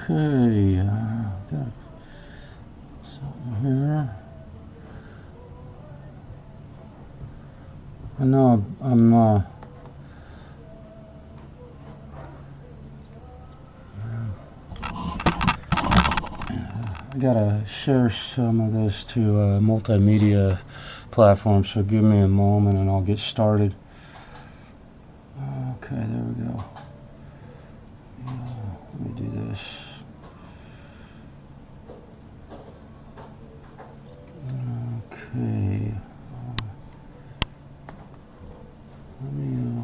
Okay, got something here. I know I gotta share some of this to multimedia platforms, so give me a moment and I'll get started. Okay, there we go. Let me do this. Okay. Let me.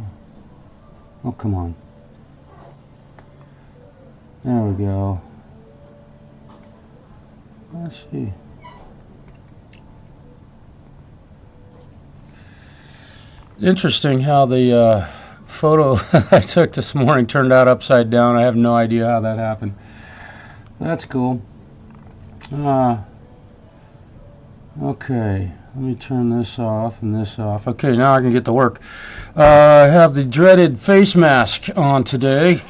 Oh, come on. There we go. Let's see. Interesting how the photo I took this morning turned out upside down. I have no idea how that happened. That's cool. Okay, let me turn this off and this off. Okay, now I can get to work. I have the dreaded face mask on today.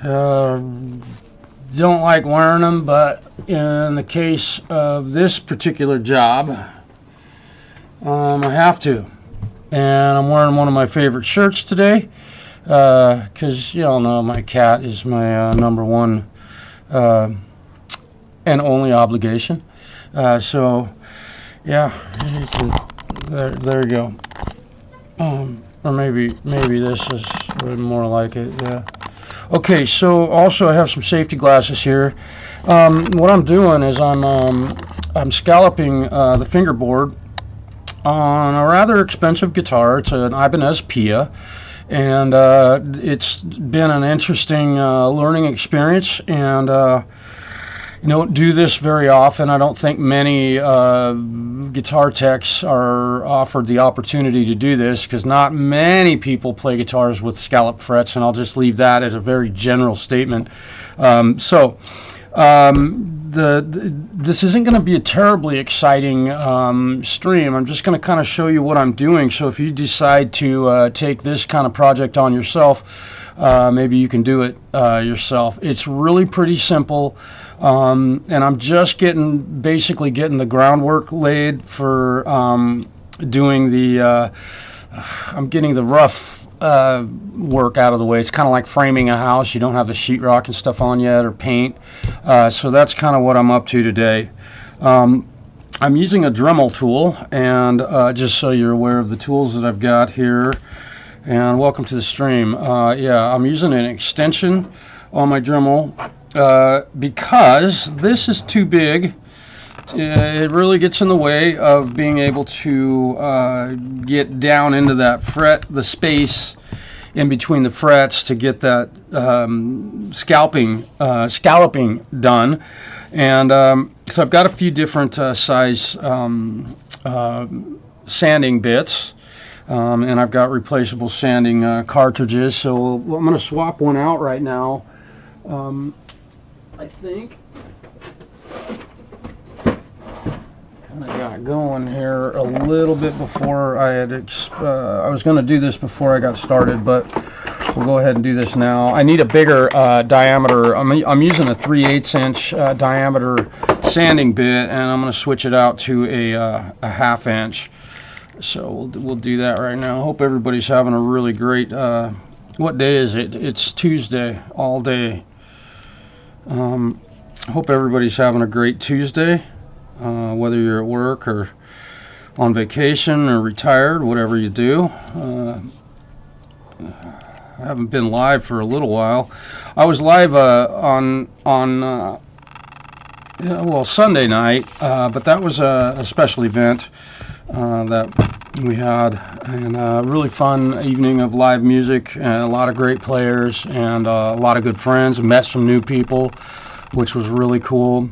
Don't like wearing them, but in the case of this particular job, I have to. And I'm wearing one of my favorite shirts today, because you all know my cat is my number one and only obligation. So, yeah, there you go. Or maybe this is more like it. Yeah. Okay, so also I have some safety glasses here. What I'm doing is I'm scalloping the fingerboard on a rather expensive guitar. It's an Ibanez Pia, and it's been an interesting learning experience, and you don't do this very often. I don't think many guitar techs are offered the opportunity to do this, because not many people play guitars with scalloped frets, and I'll just leave that as a very general statement. This isn't going to be a terribly exciting stream. I'm just going to kind of show you what I'm doing. So if you decide to take this kind of project on yourself, maybe you can do it yourself. It's really pretty simple, and I'm just basically getting the groundwork laid for doing the. I'm getting the rough work out of the way. It's kind of like framing a house. You don't have the sheetrock and stuff on yet, or paint. So that's kind of what I'm up to today. I'm using a Dremel tool, and just so you're aware of the tools that I've got here, and welcome to the stream. Yeah, I'm using an extension on my Dremel because this is too big. It really gets in the way of being able to get down into that fret, the space in between the frets, to get that scalloping done. And so I've got a few different size sanding bits, and I've got replaceable sanding cartridges. So I'm going to swap one out right now. I think I got going here a little bit before I had. I was going to do this before I got started, but we'll go ahead and do this now. I need a bigger diameter. I'm using a 3/8 inch diameter sanding bit, and I'm going to switch it out to a 1/2 inch. So we'll do that right now. Hope everybody's having a really great. What day is it? It's Tuesday all day. Hope everybody's having a great Tuesday. Whether you're at work or on vacation or retired, whatever you do. I haven't been live for a little while. I was live on Sunday night, but that was a special event that we had, and a really fun evening of live music, and a lot of great players, and a lot of good friends. Met some new people, which was really cool.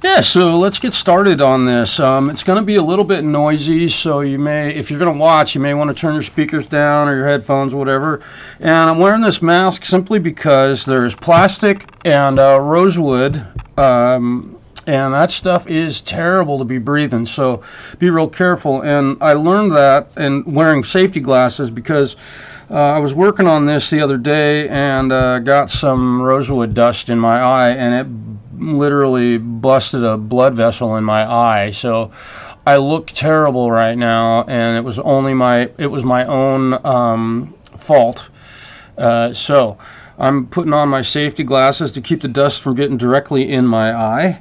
Yeah, so let's get started on this. It's going to be a little bit noisy, so you may, if you're going to watch, you may want to turn your speakers down or your headphones, whatever. And I'm wearing this mask simply because there's plastic and rosewood, and that stuff is terrible to be breathing, so be real careful. And I learned that in wearing safety glasses, because I was working on this the other day and got some rosewood dust in my eye, and it literally busted a blood vessel in my eye. So I look terrible right now, and it was my own fault. So I'm putting on my safety glasses to keep the dust from getting directly in my eye,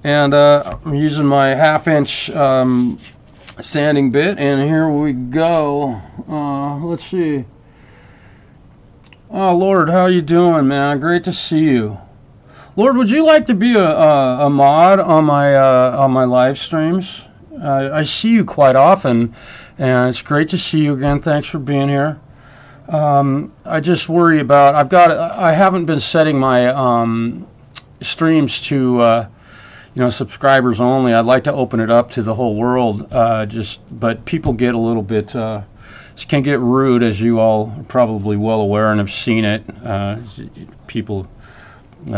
and I'm using my 1/2-inch sanding bit, and here we go. Let's see. Oh, Lord, how you doing, man? Great to see you. Lord, would you like to be a mod on my live streams? I see you quite often, and it's great to see you again. Thanks for being here. I just worry about, I haven't been setting my streams to subscribers only. I'd like to open it up to the whole world, but people get a little bit can get rude, as you all are probably well aware and have seen it. People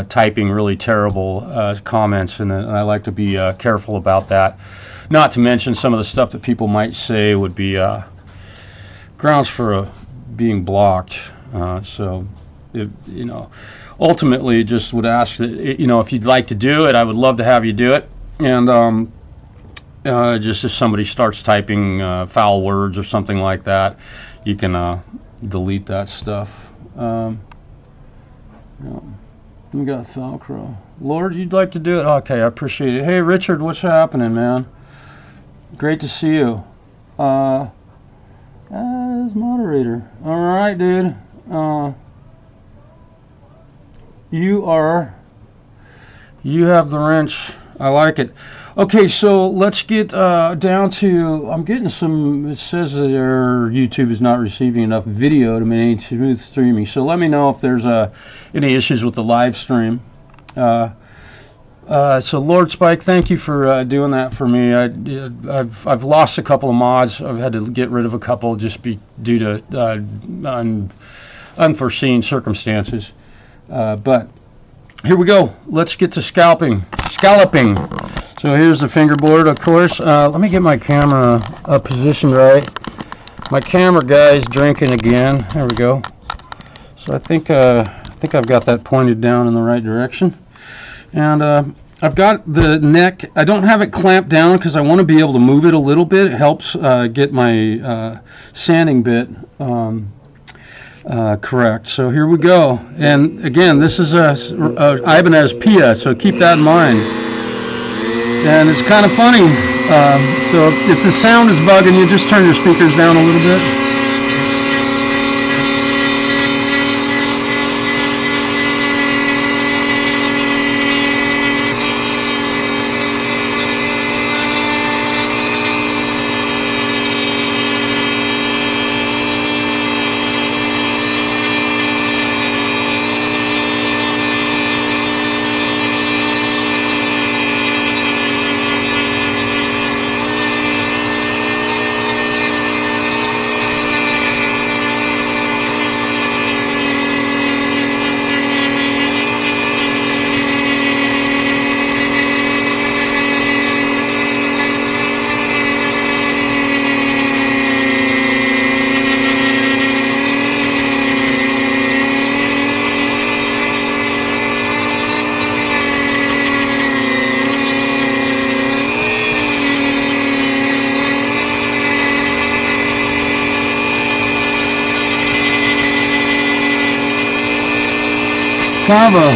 typing really terrible comments, and I like to be careful about that. Not to mention some of the stuff that people might say would be grounds for being blocked. Ultimately, just would ask that, if you'd like to do it, I would love to have you do it. And just if somebody starts typing foul words or something like that, you can delete that stuff. We got Falcro. Lord, you'd like to do it? Okay, I appreciate it. Hey, Richard, what's happening, man? Great to see you. As moderator. All right, dude. You have the wrench. I like it. Okay, so let's get down to, I'm getting some, it says that YouTube is not receiving enough video to maintain smooth streaming. So let me know if there's any issues with the live stream. So Lord Spike, thank you for doing that for me. I've lost a couple of mods. I've had to get rid of a couple just due to unforeseen circumstances. But here we go. Let's get to scalloping. So here's the fingerboard, of course. Let me get my camera positioned right. My camera guy's drinking again. There we go. So I think I've got that pointed down in the right direction. And I've got the neck. I don't have it clamped down because I want to be able to move it a little bit. It helps get my sanding bit correct. So here we go. And again, this is a Ibanez Pia, so keep that in mind. And it's kind of funny. So if the sound is bugging you, just turn your speakers down a little bit. Bravo.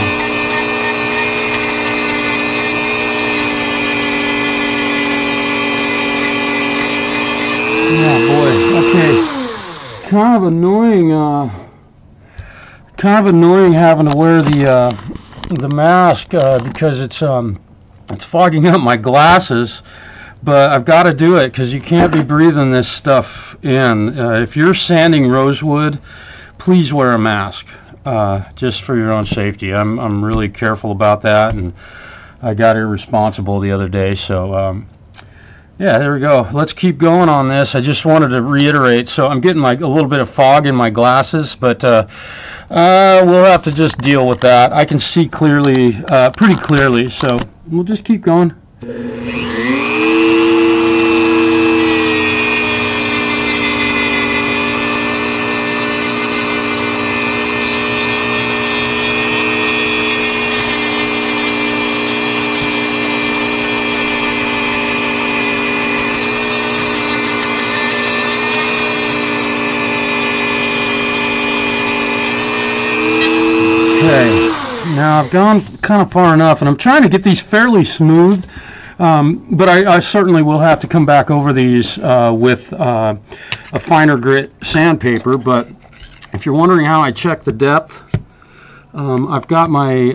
Oh boy. Okay. Kind of annoying having to wear the mask because it's fogging up my glasses. But I've got to do it because you can't be breathing this stuff in. If you're sanding rosewood, please wear a mask. Just for your own safety. I'm really careful about that, and I got irresponsible the other day. So yeah, there we go. Let's keep going on this. I just wanted to reiterate. So I'm getting a little bit of fog in my glasses, but we'll have to just deal with that. I can see clearly, pretty clearly. So we'll just keep going. Now I've gone kind of far enough, and I'm trying to get these fairly smooth, but I certainly will have to come back over these with a finer grit sandpaper. But if you're wondering how I check the depth, I've got my,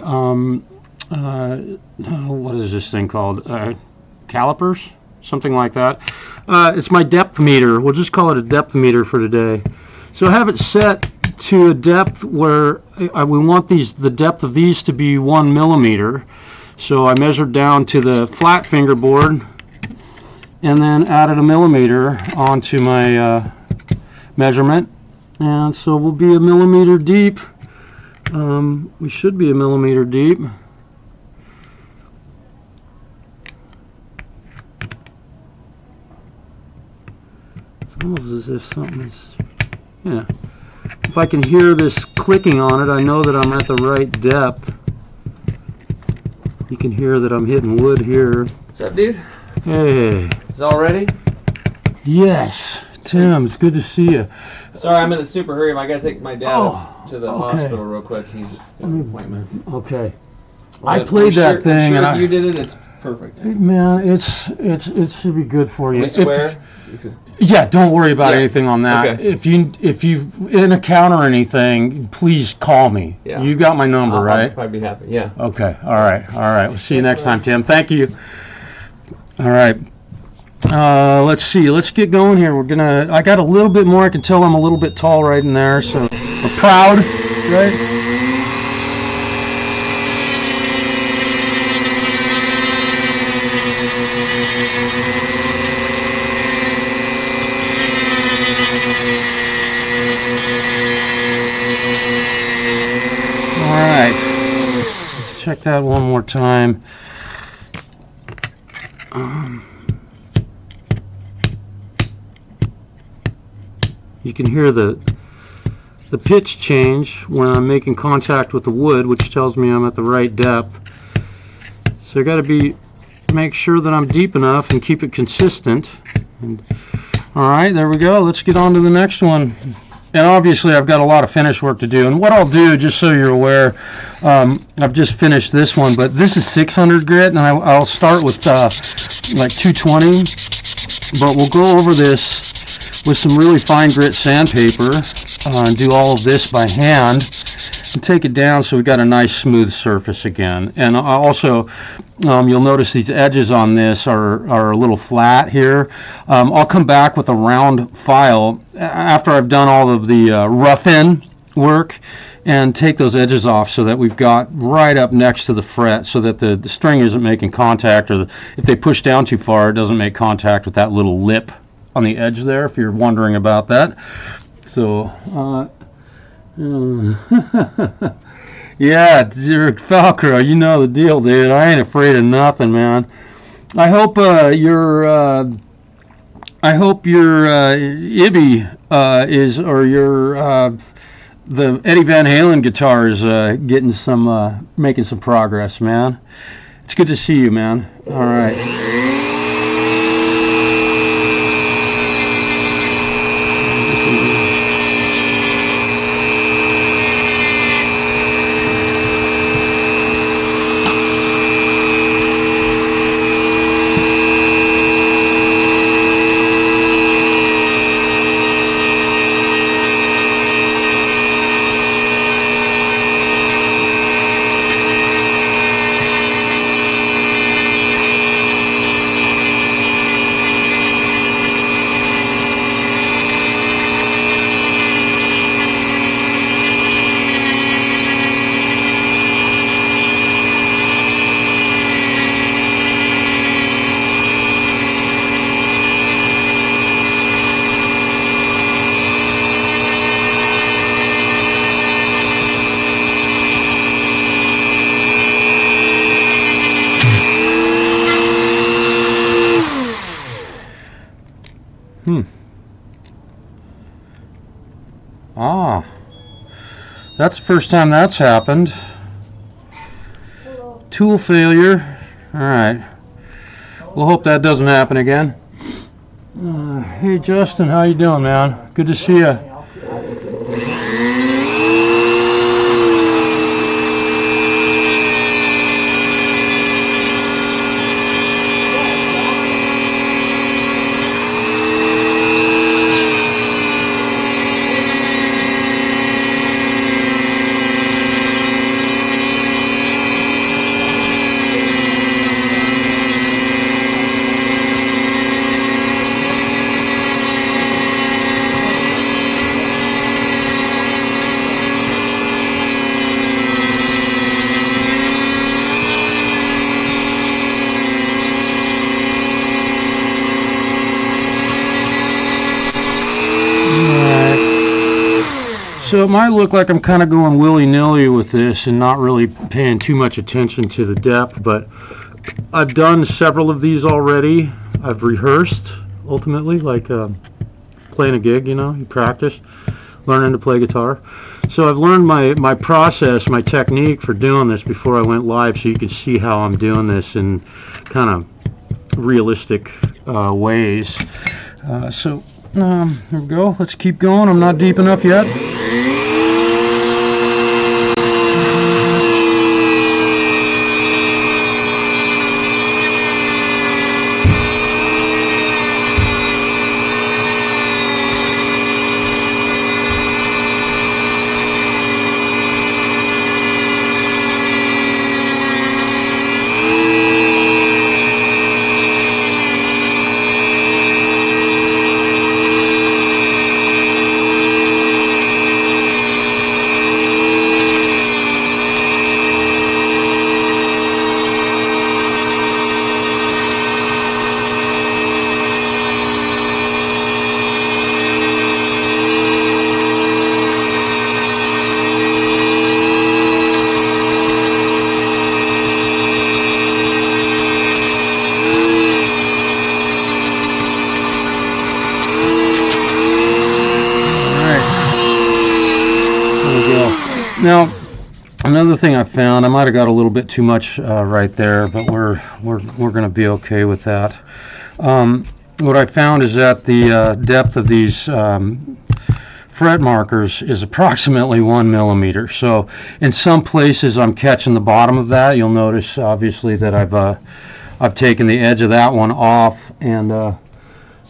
what is this thing called? Calipers? Something like that. It's my depth meter. We'll just call it a depth meter for today. So I have it set to a depth where we want the depth of these to be 1 millimeter. So I measured down to the flat fingerboard and then added a millimeter onto my measurement. And so we'll be a millimeter deep. We should be a millimeter deep. It's almost as if something is, yeah. If I can hear this clicking on it, I know that I'm at the right depth. You can hear that I'm hitting wood here. What's up, dude? Hey. Is all ready? Yes. Tim, it's good to see you. Sorry, I'm in a super hurry. I gotta take my dad to the hospital real quick. He's got an appointment. Okay. I played that thing, I'm sure and you did it. It's perfect. Man, it should be good for you. We swear. Yeah, don't worry about anything on that. Okay. If you encounter anything, please call me. Yeah. You got my number, right? I'll probably be happy. Yeah. Okay. All right. We'll see you next time, Tim. Thank you. All right. Let's see. Let's get going here. I got a little bit more. I can tell I'm a little bit tall right in there, so I'm proud, right? All right. Let's check that one more time. You can hear the pitch change when I'm making contact with the wood, which tells me I'm at the right depth. So I got to make sure that I'm deep enough and keep it consistent. All right, there we go. Let's get on to the next one. And obviously I've got a lot of finish work to do. And what I'll do, just so you're aware, I've just finished this one, but this is 600 grit, and I'll start with like 220. But we'll go over this with some really fine grit sandpaper and do all of this by hand and take it down so we've got a nice smooth surface again. And also, you'll notice these edges on this are a little flat here. I'll come back with a round file after I've done all of the rough-in work and take those edges off so that we've got right up next to the fret so that the string isn't making contact, or if they push down too far, it doesn't make contact with that little lip on the edge there, if you're wondering about that. So, yeah, Falcro, you know the deal, dude. I ain't afraid of nothing, man. I hope your Ibby is, or your the Eddie Van Halen guitar is getting some, making some progress, man. It's good to see you, man. All right. Ah, that's the first time that's happened. Hello. Tool failure. All right. We'll hope that doesn't happen again. Hey, Justin, how you doing, man? Good to see you. So it might look like I'm kind of going willy-nilly with this and not really paying too much attention to the depth, but I've done several of these already. I've rehearsed, ultimately, like playing a gig, you know, you practice, learning to play guitar. So I've learned my process, my technique for doing this before I went live, so you can see how I'm doing this in kind of realistic ways. So here we go. Let's keep going. I'm not deep enough yet. Now, another thing I found, I might have got a little bit too much right there, but we're going to be okay with that. What I found is that the depth of these fret markers is approximately 1 millimeter. So in some places I'm catching the bottom of that. You'll notice obviously that I've taken the edge of that one off, and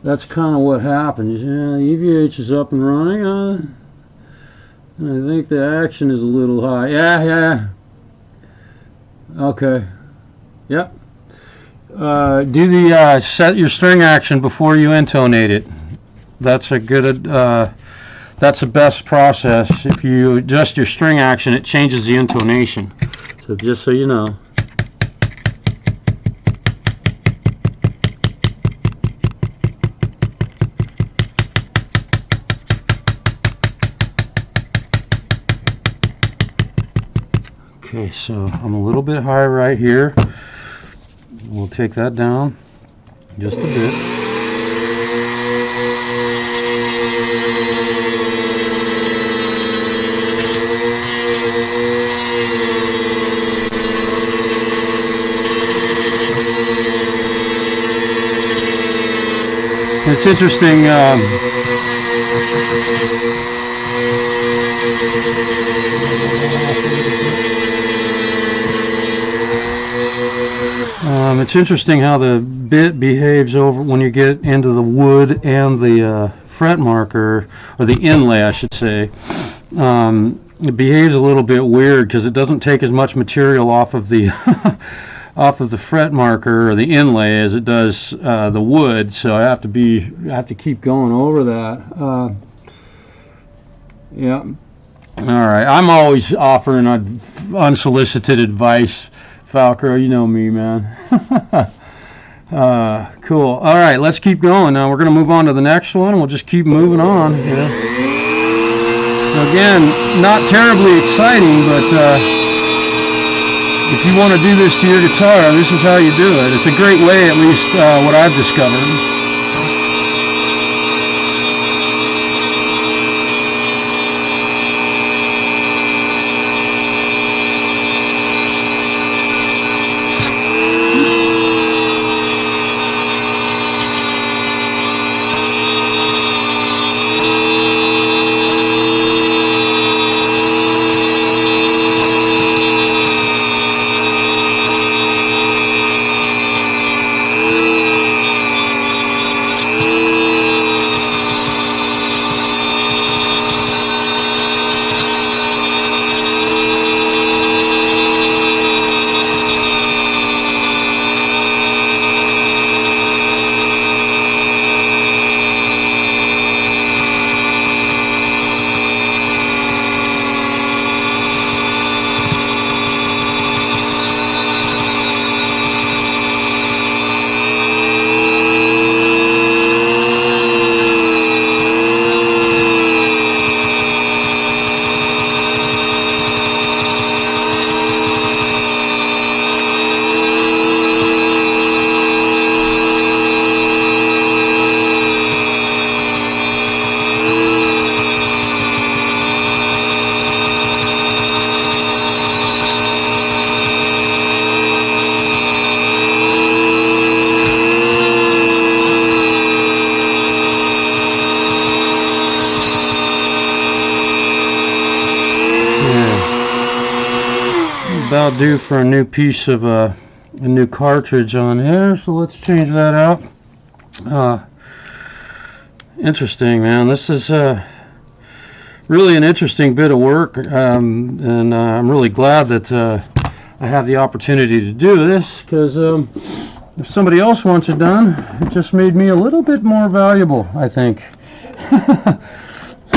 that's kind of what happens. Yeah, EVH is up and running. I think the action is a little high. Yeah. Okay. Yep. Do the set your string action before you intonate it. That's a good. That's the best process. If you adjust your string action, it changes the intonation. So just so you know. Okay, so I'm a little bit high right here. We'll take that down just a bit. It's interesting. It's interesting how the bit behaves over when you get into the wood and the fret marker, or the inlay I should say. It behaves a little bit weird because it doesn't take as much material off of the off of the fret marker or the inlay as it does the wood, so I have to keep going over that. Yeah. All right, I'm always offering unsolicited advice, Falco. You know me, man. Cool. All right, let's keep going. Now we're going to move on to the next one. We'll just keep moving on. Yeah. Again, not terribly exciting, but if you want to do this to your guitar, this is how you do it. It's a great way, at least what I've discovered. I'll do for a new piece of a new cartridge on here. So let's change that out. Interesting, man. This is really an interesting bit of work, and I'm really glad that I have the opportunity to do this, because if somebody else wants it done, it just made me a little bit more valuable, I think.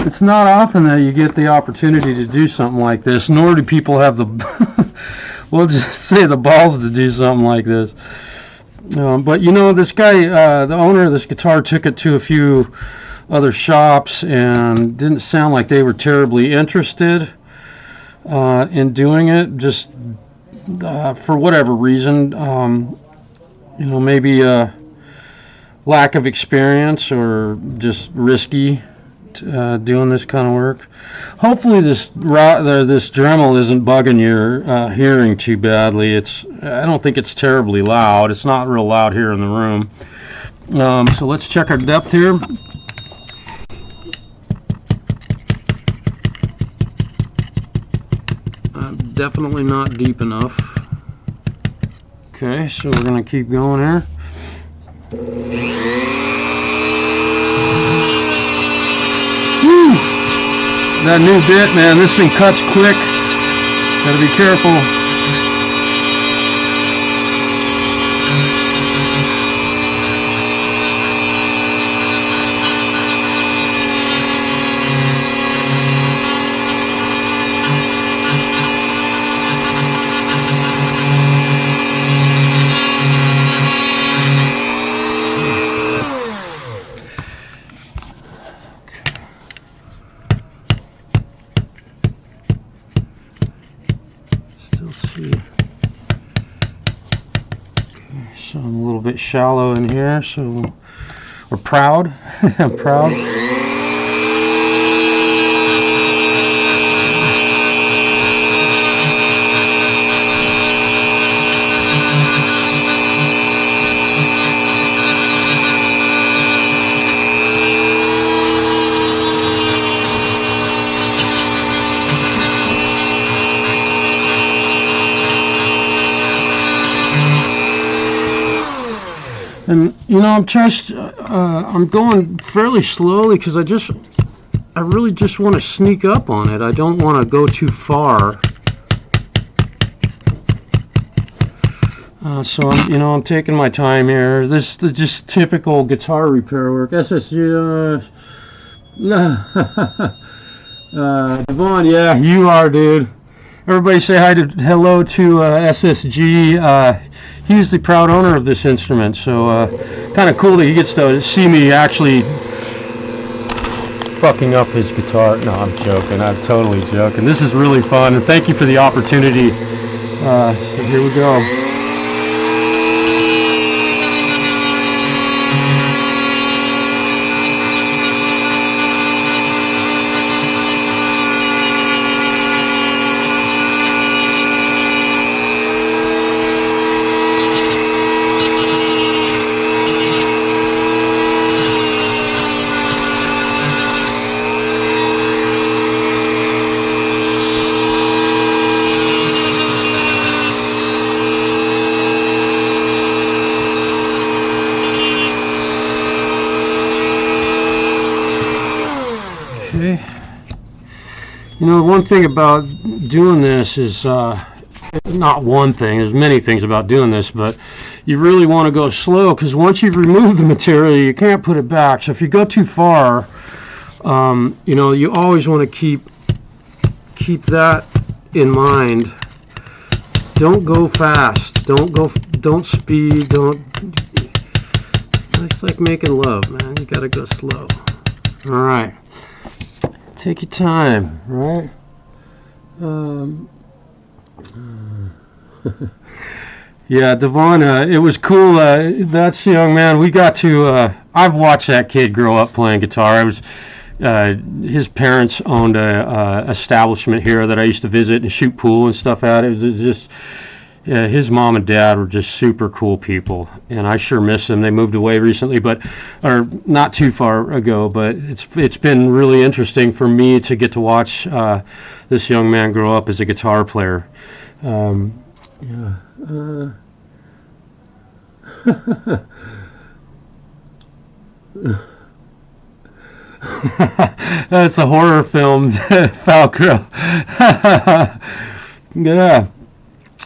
It's not often that you get the opportunity to do something like this, nor do people have the, we'll just say, the balls to do something like this. But you know, this guy, the owner of this guitar, took it to a few other shops and didn't sound like they were terribly interested in doing it, just for whatever reason. You know, maybe lack of experience or just risky doing this kind of work. Hopefully this Dremel isn't bugging your hearing too badly. I don't think it's terribly loud. It's not real loud here in the room. So let's check our depth here. Definitely not deep enough. Okay, so we're going to keep going here. Woo! That new bit, man, this thing cuts quick. Gotta be careful. So I'm a little bit shallow in here, so we're proud. I'm proud. And you know, I'm going fairly slowly because I really just want to sneak up on it. I don't want to go too far. So I'm taking my time here. This is just typical guitar repair work. SSG. Devon, yeah, you are, dude. Everybody say hello to SSG. He's the proud owner of this instrument, so kind of cool that he gets to see me actually fucking up his guitar. No, I'm joking. I'm totally joking. This is really fun, and thank you for the opportunity. So here we go. Okay. You know, one thing about doing this is, not one thing, there's many things about doing this, but you really want to go slow, because once you've removed the material, you can't put it back. So if you go too far, you know, you always want to keep that in mind. Don't go fast. Don't speed. It's like making love, man. You gotta go slow. All right. Take your time, right? Yeah, Devon, it was cool. That's young man. We got to. I've watched that kid grow up playing guitar. His parents owned a establishment here that I used to visit and shoot pool and stuff at. It was just. His mom and dad were just super cool people, and I sure miss them. They moved away recently, or not too far ago, but it's been really interesting for me to get to watch this young man grow up as a guitar player. Yeah. That's a horror film, Falcro. Yeah.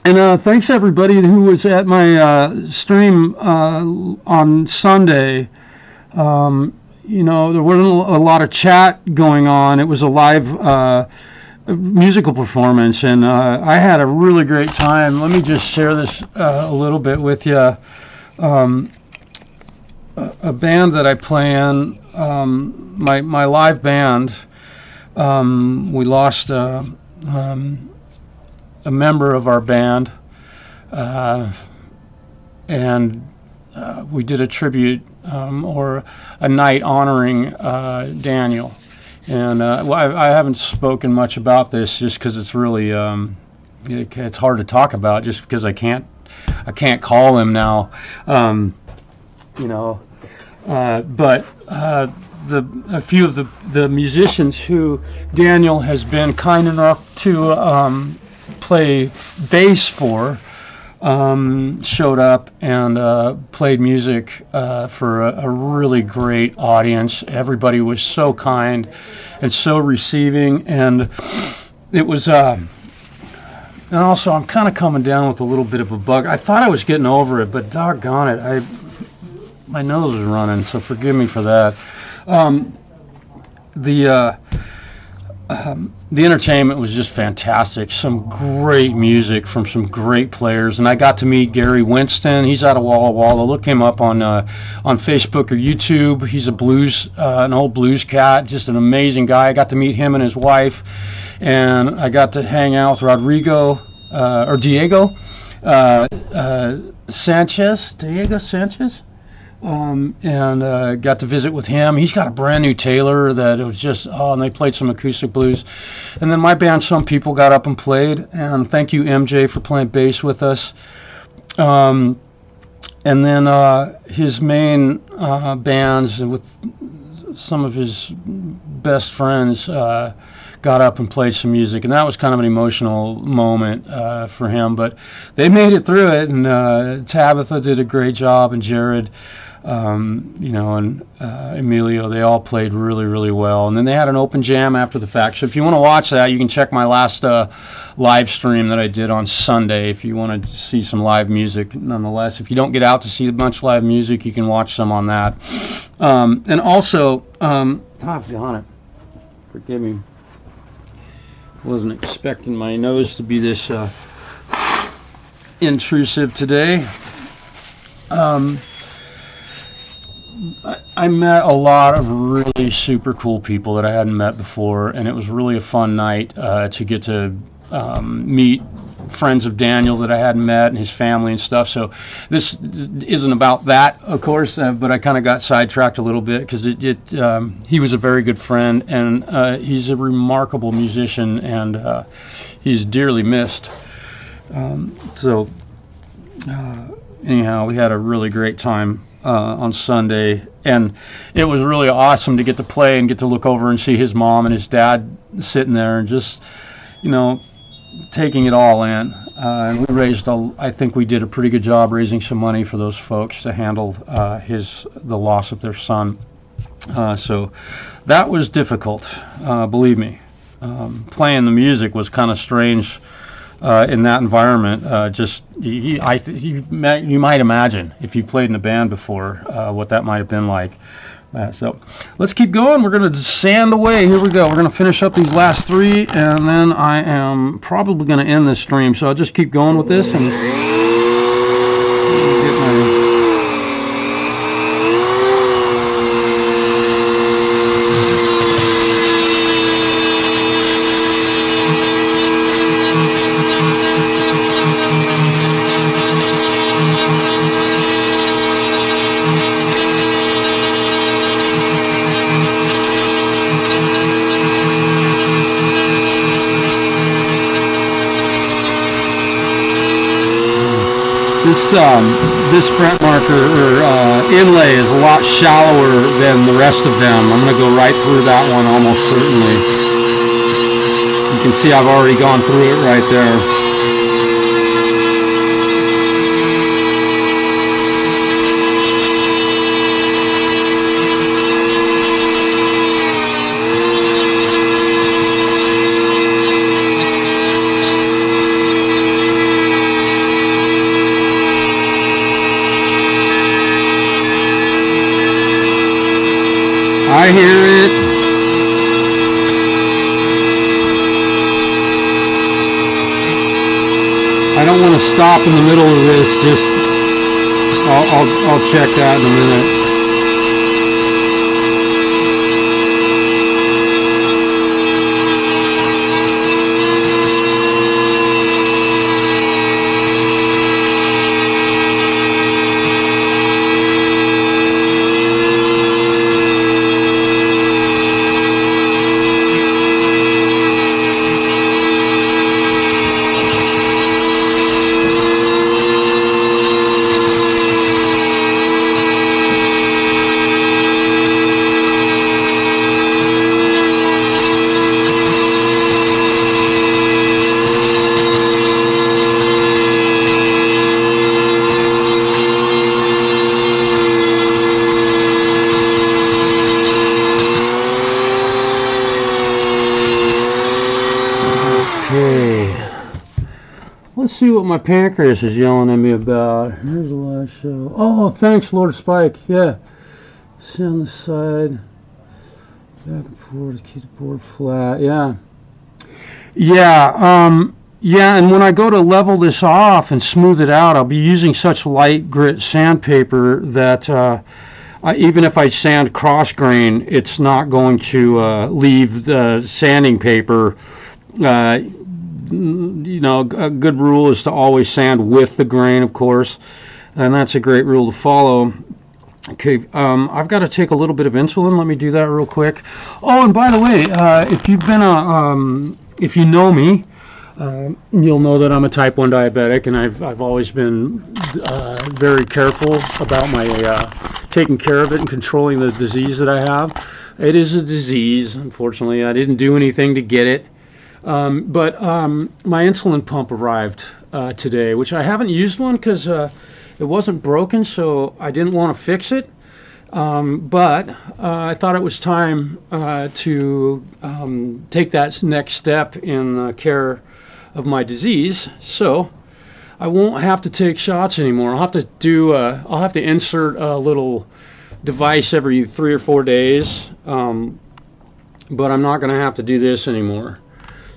And thanks everybody who was at my stream on Sunday. There wasn't a lot of chat going on. It was a live musical performance, and I had a really great time. Let me just share this a little bit with you. A band that I play in, my live band, we lost a member of our band, and we did a tribute or a night honoring Daniel. And I haven't spoken much about this just because it's really it's hard to talk about just because I can't call him now, but a few of the musicians who Daniel has been kind enough to play bass for showed up and played music for a really great audience. Everybody was so kind and so receiving, and it was and also I'm kind of coming down with a little bit of a bug. I thought I was getting over it, but doggone it, my nose is running, so forgive me for that. The entertainment was just fantastic. Some great music from some great players, and I got to meet Gary Winston. He's out of Walla Walla. Look him up on Facebook or YouTube. He's an old blues cat, just an amazing guy. I got to meet him and his wife, and I got to hang out with Diego Sanchez. And got to visit with him. He's got a brand new Taylor that it was just, and they played some acoustic blues. And then my band, Some People, got up and played. And thank you, MJ, for playing bass with us. And then his main bands with some of his best friends got up and played some music, and that was kind of an emotional moment for him. But they made it through it, and Tabitha did a great job, and Jared, and Emilio, they all played really, really well. And then they had an open jam after the fact. So if you want to watch that, you can check my last live stream that I did on Sunday if you want to see some live music. Nonetheless, if you don't get out to see a bunch of live music, you can watch some on that. And also, doggone it, forgive me. Wasn't expecting my nose to be this intrusive today. I met a lot of really super cool people that I hadn't met before, and it was really a fun night to get to meet friends of Daniel that I hadn't met and his family and stuff. So this isn't about that, of course, but I kind of got sidetracked a little bit because he was a very good friend, and he's a remarkable musician, and he's dearly missed. Anyhow, we had a really great time on Sunday, and it was really awesome to get to play and get to look over and see his mom and his dad sitting there and just, taking it all in. And we raised, I think we did a pretty good job raising some money for those folks to handle the loss of their son. So that was difficult, believe me. Playing the music was kind of strange in that environment. You might imagine if you played in a band before what that might have been like. So let's keep going. We're going to sand away. Here we go. We're going to finish up these last three, and then I am probably going to end this stream. So I'll just keep going with this and get my... This fret marker or inlay is a lot shallower than the rest of them. I'm going to go right through that one almost certainly. You can see I've already gone through it right there. I hear it. I don't want to stop in the middle of this. Just I'll check that in a minute. Let's see what my pancreas is yelling at me about. Here's the last show. Oh, thanks, Lord Spike. Yeah. See on the side. Back and forth. Keep the board flat. Yeah. Yeah. Yeah, and when I go to level this off and smooth it out, I'll be using such light grit sandpaper that even if I sand cross grain, it's not going to leave the sanding paper. You know, a good rule is to always sand with the grain, of course, and that's a great rule to follow. Okay, I've got to take a little bit of insulin. Let me do that real quick. Oh, and by the way, if you've been if you know me, you'll know that I'm a type 1 diabetic, and I've always been very careful about my taking care of it and controlling the disease that I have. It is a disease, unfortunately. I didn't do anything to get it. But my insulin pump arrived today, which I haven't used one because it wasn't broken, so I didn't want to fix it. But I thought it was time to take that next step in care of my disease. So I won't have to take shots anymore. I'll have to do. I'll have to insert a little device every 3 or 4 days. But I'm not going to have to do this anymore.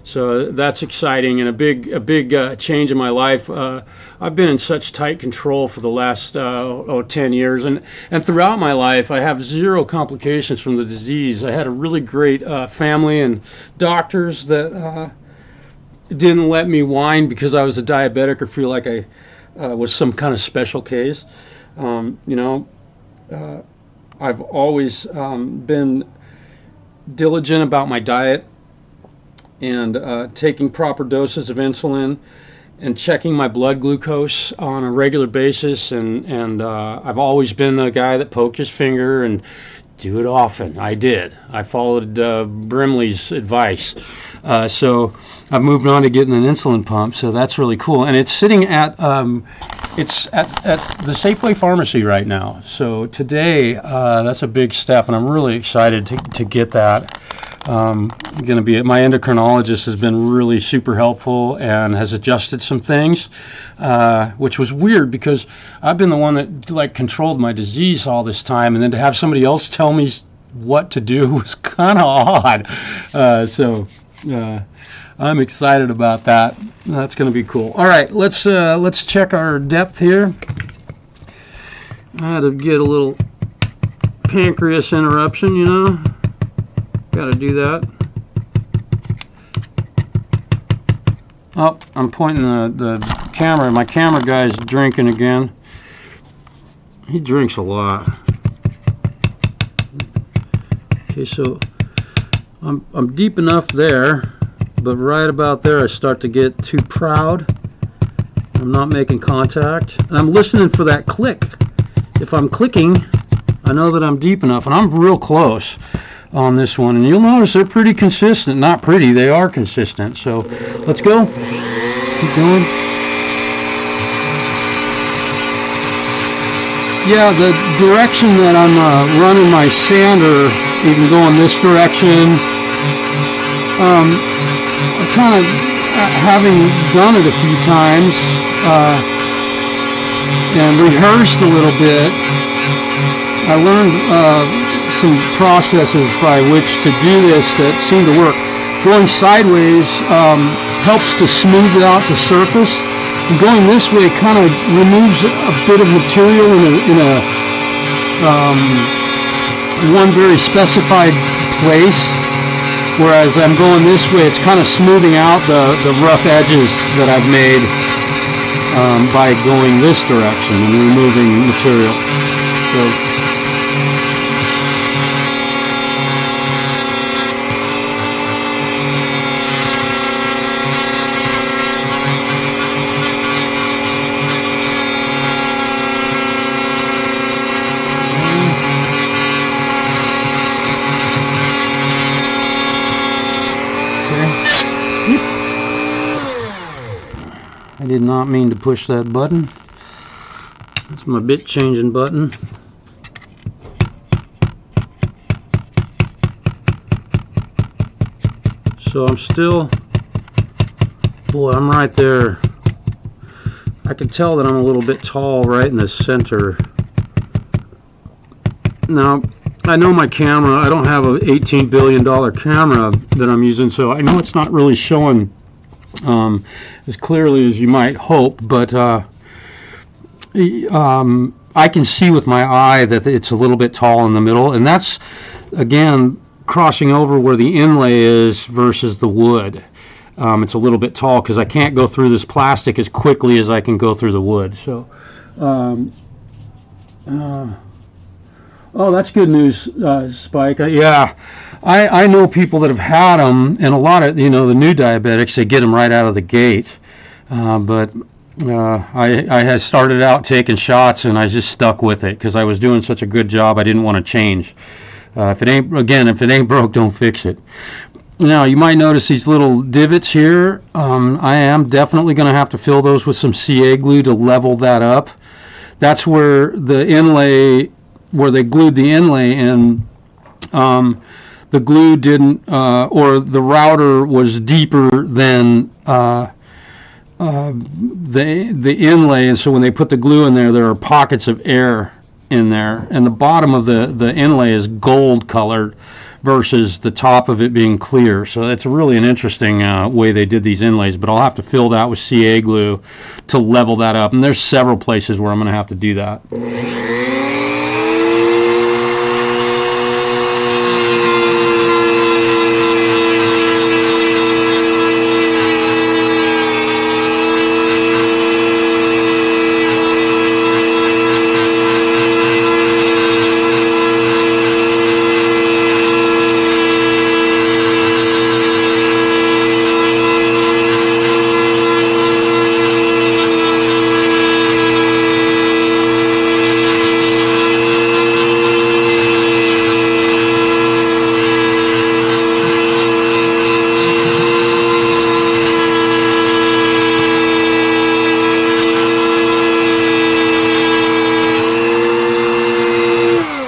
So that's exciting and a big change in my life. I've been in such tight control for the last 10 years, and throughout my life I have 0 complications from the disease. I had a really great family and doctors that didn't let me whine because I was a diabetic or feel like I was some kind of special case. You know, I've always been diligent about my diet and taking proper doses of insulin and checking my blood glucose on a regular basis, and I've always been the guy that poked his finger and do it often. I did. I followed Brimley's advice. So I've moved on to getting an insulin pump, so that's really cool. And it's sitting at it's at the Safeway pharmacy right now. So today that's a big step, and I'm really excited to get that. Going to be my endocrinologist has been really super helpful and has adjusted some things, which was weird because I've been the one that like controlled my disease all this time, and then to have somebody else tell me what to do was kind of odd. So I'm excited about that. That's going to be cool. All right, let's check our depth here. I had to get a little pancreas interruption, you know. Got to do that. Oh, I'm pointing the camera. My camera guy's drinking again. He drinks a lot. Okay, so I'm deep enough there, but right about there I start to get too proud. I'm not making contact. And I'm listening for that click. If I'm clicking, I know that I'm deep enough, and I'm real close on this one, and you'll notice they're pretty consistent. Not pretty, they are consistent. So let's go. Keep going. Yeah, the direction that I'm running my sander, you can go in this direction. Kind of having done it a few times and rehearsed a little bit, I learned some processes by which to do this that seem to work. Going sideways helps to smooth out the surface. And going this way kind of removes a bit of material in a one very specified place. Whereas I'm going this way, it's kind of smoothing out the rough edges that I've made by going this direction and removing material. So. I did not mean to push that button. That's my bit changing button. So I'm still, boy, I'm right there. I can tell that I'm a little bit tall right in the center. Now, I know my camera, I don't have an $18 billion camera that I'm using, so I know it's not really showing as clearly as you might hope, but I can see with my eye that it's a little bit tall in the middle, and that's, again, crossing over where the inlay is versus the wood. It's a little bit tall because I can't go through this plastic as quickly as I can go through the wood. So, oh, that's good news, Spike. Yeah, I know people that have had them, and a lot of, you know, the new diabetics, they get them right out of the gate. But I had started out taking shots, and I just stuck with it because I was doing such a good job. I didn't want to change. If it ain't broke, don't fix it. Now, you might notice these little divots here. I am definitely going to have to fill those with some CA glue to level that up. That's where the inlay, where they glued the inlay in, the glue didn't, or the router was deeper than the inlay, and so when they put the glue in there, there are pockets of air in there, and the bottom of the inlay is gold colored versus the top of it being clear. So it's really an interesting way they did these inlays, but I'll have to fill that with CA glue to level that up, and there's several places where I'm going to have to do that.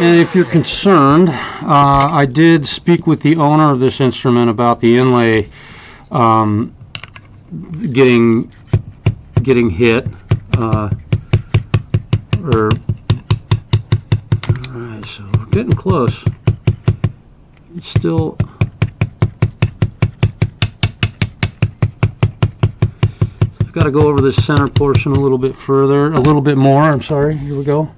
And if you're concerned, I did speak with the owner of this instrument about the inlay getting hit. Alright, so we're getting close. It's still. I've got to go over this center portion a little bit further, a little bit more. I'm sorry. Here we go.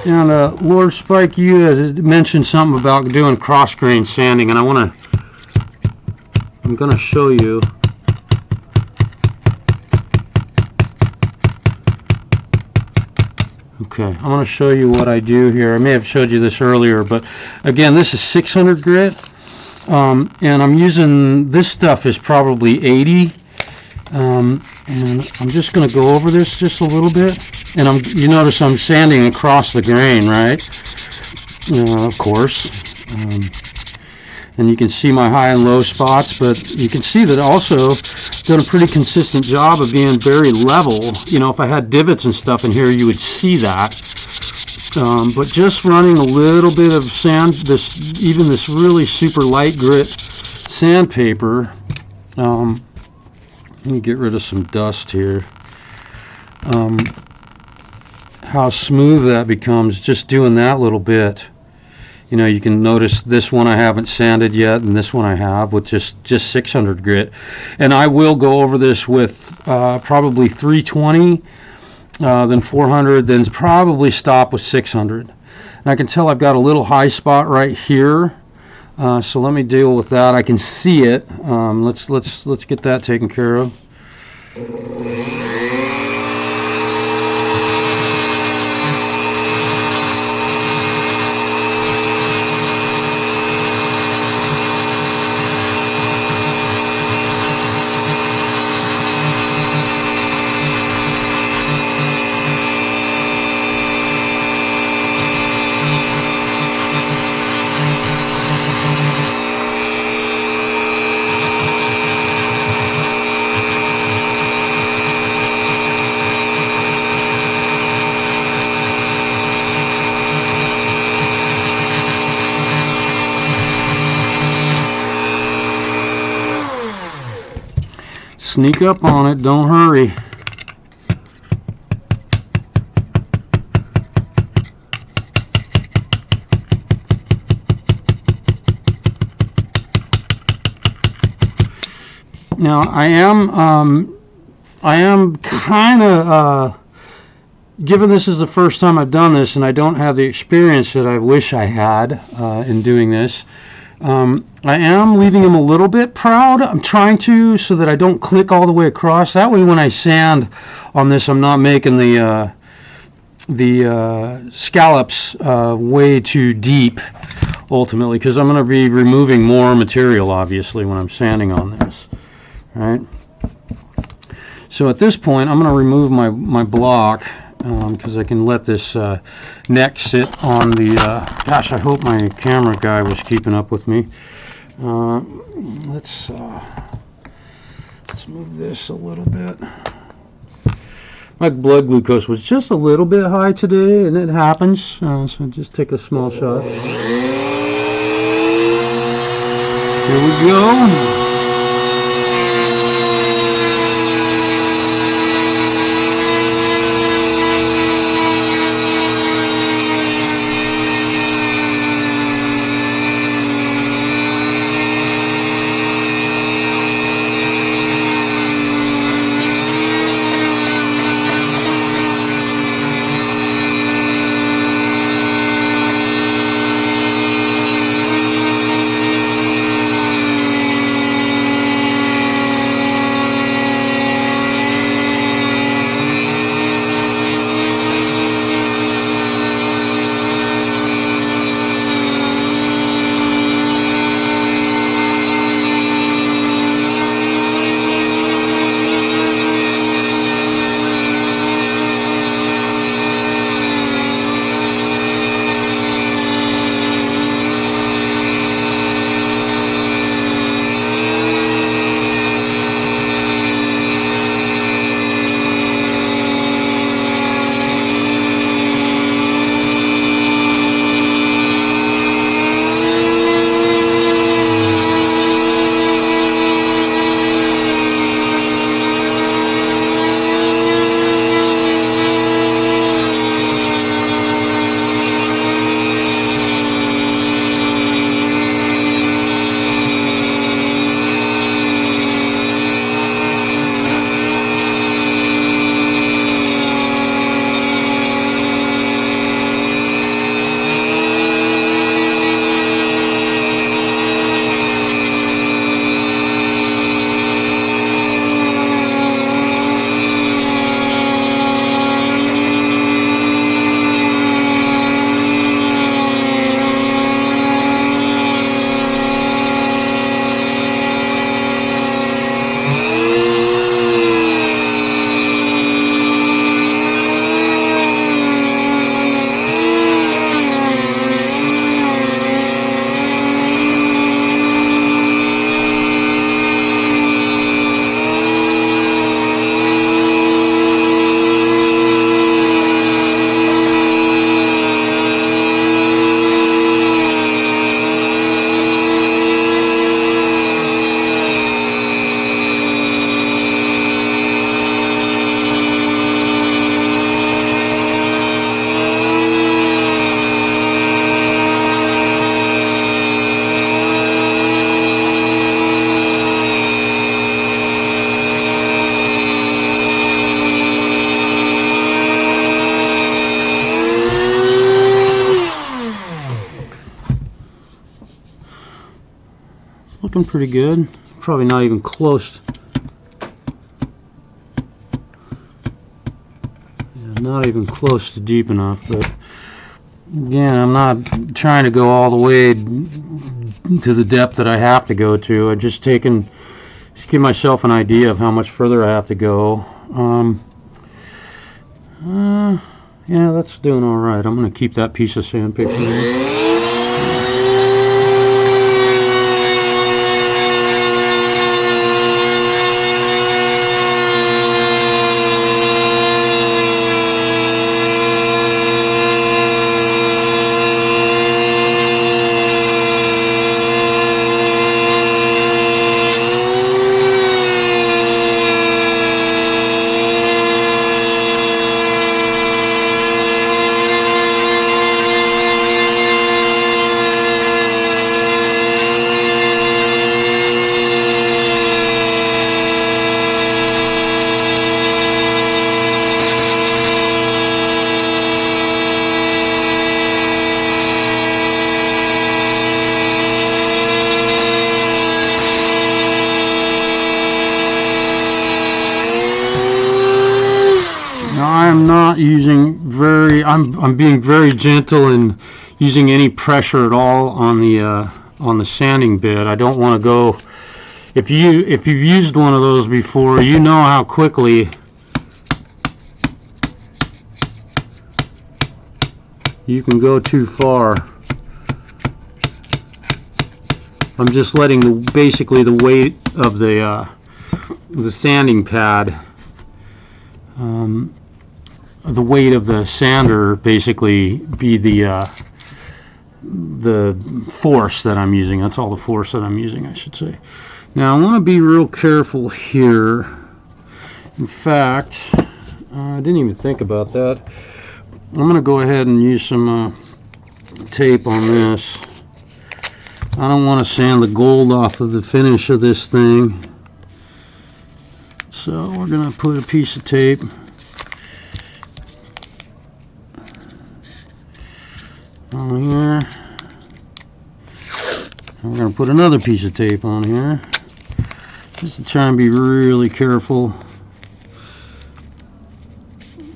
And Lord Spike, you had mentioned something about doing cross-grain sanding, and I'm going to show you. Okay, I'm going to show you what I do here. I may have showed you this earlier, but again, this is 600 grit, and I'm using, this stuff is probably 80, and I'm just going to go over this just a little bit, and you notice I'm sanding across the grain, right? Of course. And you can see my high and low spots, but you can see that also done a pretty consistent job of being very level. You know, if I had divots and stuff in here, you would see that. But just running a little bit of sand, even this really super light grit sandpaper. Let me get rid of some dust here. How smooth that becomes just doing that little bit. You know, you can notice this one I haven't sanded yet, and this one I have with just 600 grit. And I will go over this with probably 320, then 400, then probably stop with 600. And I can tell I've got a little high spot right here. So let me deal with that. I can see it. Let's get that taken care of. Sneak up on it, don't hurry. Now I am kind of given this is the first time I've done this and I don't have the experience that I wish I had in doing this. I am leaving them a little bit proud. I'm trying to, so that I don't click all the way across. That way when I sand on this, I'm not making the scallops way too deep ultimately, because I'm going to be removing more material obviously when I'm sanding on this. All right. So at this point I'm going to remove my block because I can let this neck sit on the gosh, I hope my camera guy was keeping up with me. Let's move this a little bit. My blood glucose was just a little bit high today, and it happens, so just take a small shot. Here we go. looking pretty good. Probably not even close. Yeah, not even close to deep enough, but again, I'm not trying to go all the way to the depth that I have to go to. I'm just give myself an idea of how much further I have to go. Yeah, that's doing all right. I'm going to keep that piece of sandpaper. I'm not using I'm being very gentle and using any pressure at all on the sanding bit. I don't want to go, if you've used one of those before, you know how quickly you can go too far. I'm just letting basically the weight of the sanding pad, the weight of the sander basically be the force that I'm using. That's all the force that I'm using, I should say. Now I want to be real careful here. In fact, I didn't even think about that. I'm going to go ahead and use some tape on this. I don't want to sand the gold off of the finish of this thing. So we're going to put a piece of tape on here. And we're going to put another piece of tape on here. Just to try and be really careful.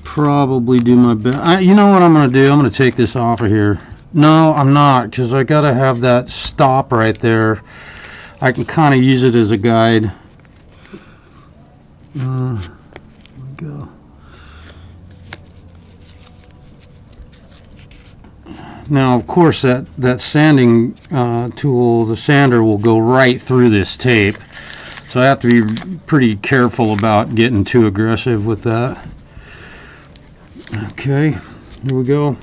Probably do my best. You know what I'm going to do? I'm going to take this off of here. No, I'm not, because I got to have that stop right there. I can kind of use it as a guide. There we go. Now, of course, that sanding tool, the sander, will go right through this tape. So I have to be pretty careful about getting too aggressive with that. Okay, here we go.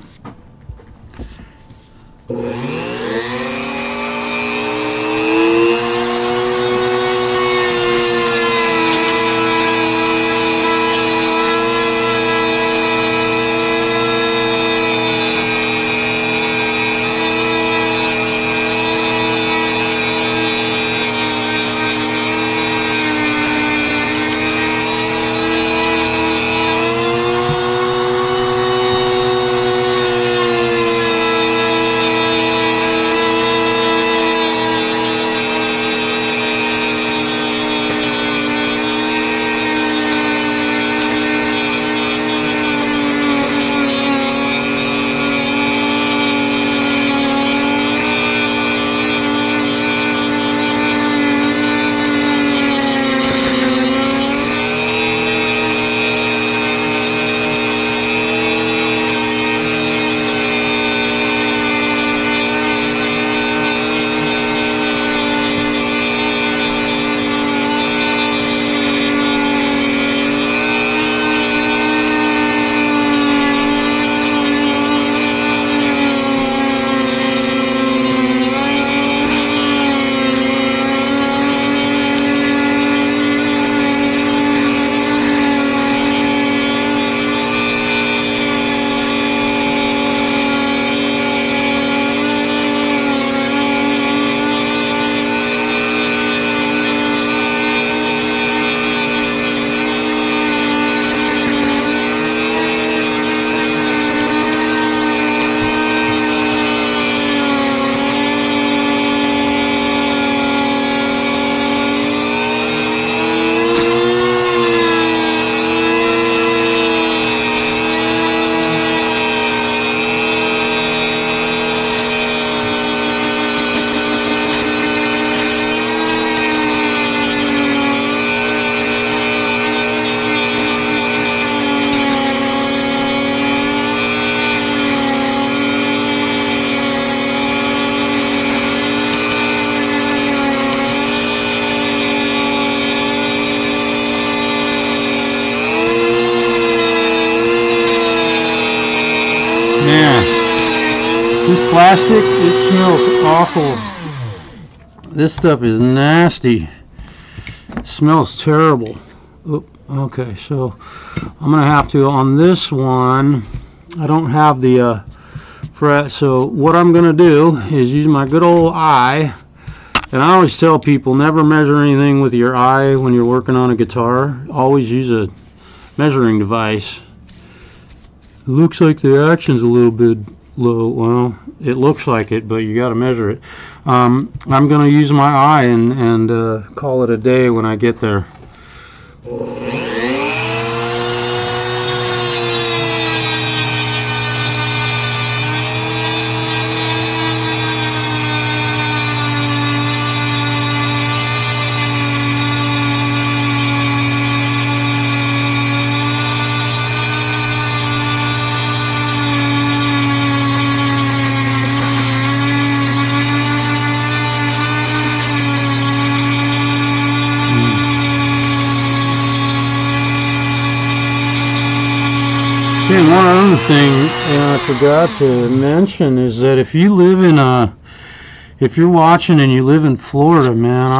plastic, it smells awful. This stuff is nasty. It smells terrible. Oop, okay, so I'm gonna have to, on this one, I don't have the fret, so what I'm gonna do is use my good old eye. And I always tell people, never measure anything with your eye when you're working on a guitar. Always use a measuring device. It looks like the action's a little bit low. Well, it looks like it, but you got to measure it. I'm going to use my eye and call it a day when I get there. And one other thing I forgot to mention is that if you live in if you're watching and you live in Florida, man,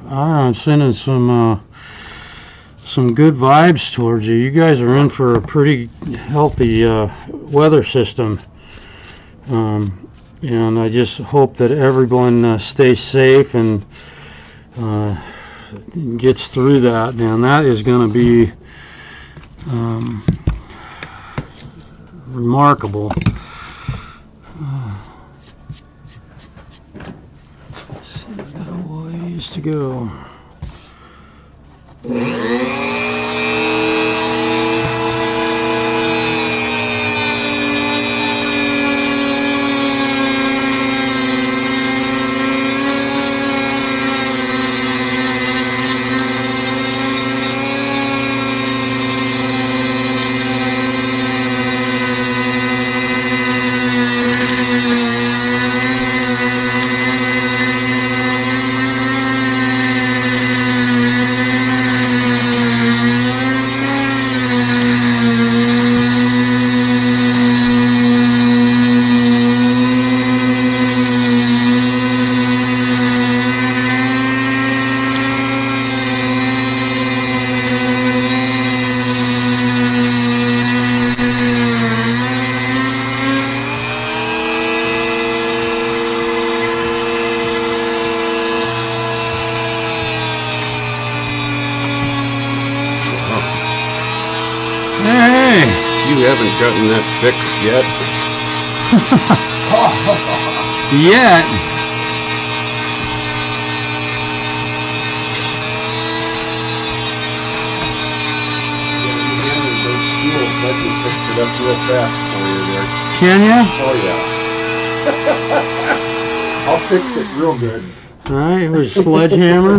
I'm sending some good vibes towards you. You guys are in for a pretty healthy weather system, and I just hope that everyone stays safe and gets through that. Man, that is going to be remarkable. See, I've got a ways to go. Hey! You haven't gotten that fixed yet? Yet? I can fix it up real fast for you there. Can ya? Oh yeah. I'll fix it real good. Alright, with a sledgehammer.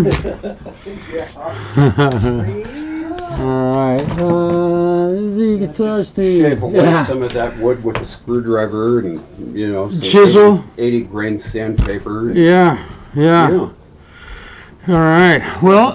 Alright, this is the guitar studio. Shave away some of that wood with a screwdriver and, you know, some chisel. 80 grain sandpaper. Yeah. Alright, well,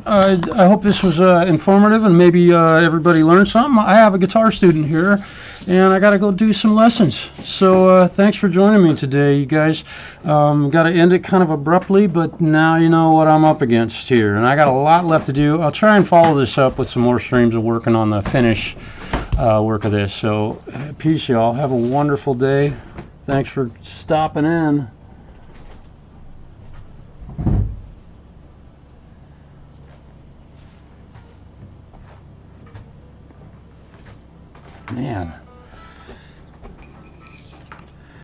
I hope this was informative and maybe everybody learned something. I have a guitar student here and I got to go do some lessons. So thanks for joining me today, you guys. Got to end it kind of abruptly, but now you know what I'm up against here. And I got a lot left to do. I'll try and follow this up with some more streams of working on the finish work of this. So peace, y'all. Have a wonderful day. Thanks for stopping in. Man.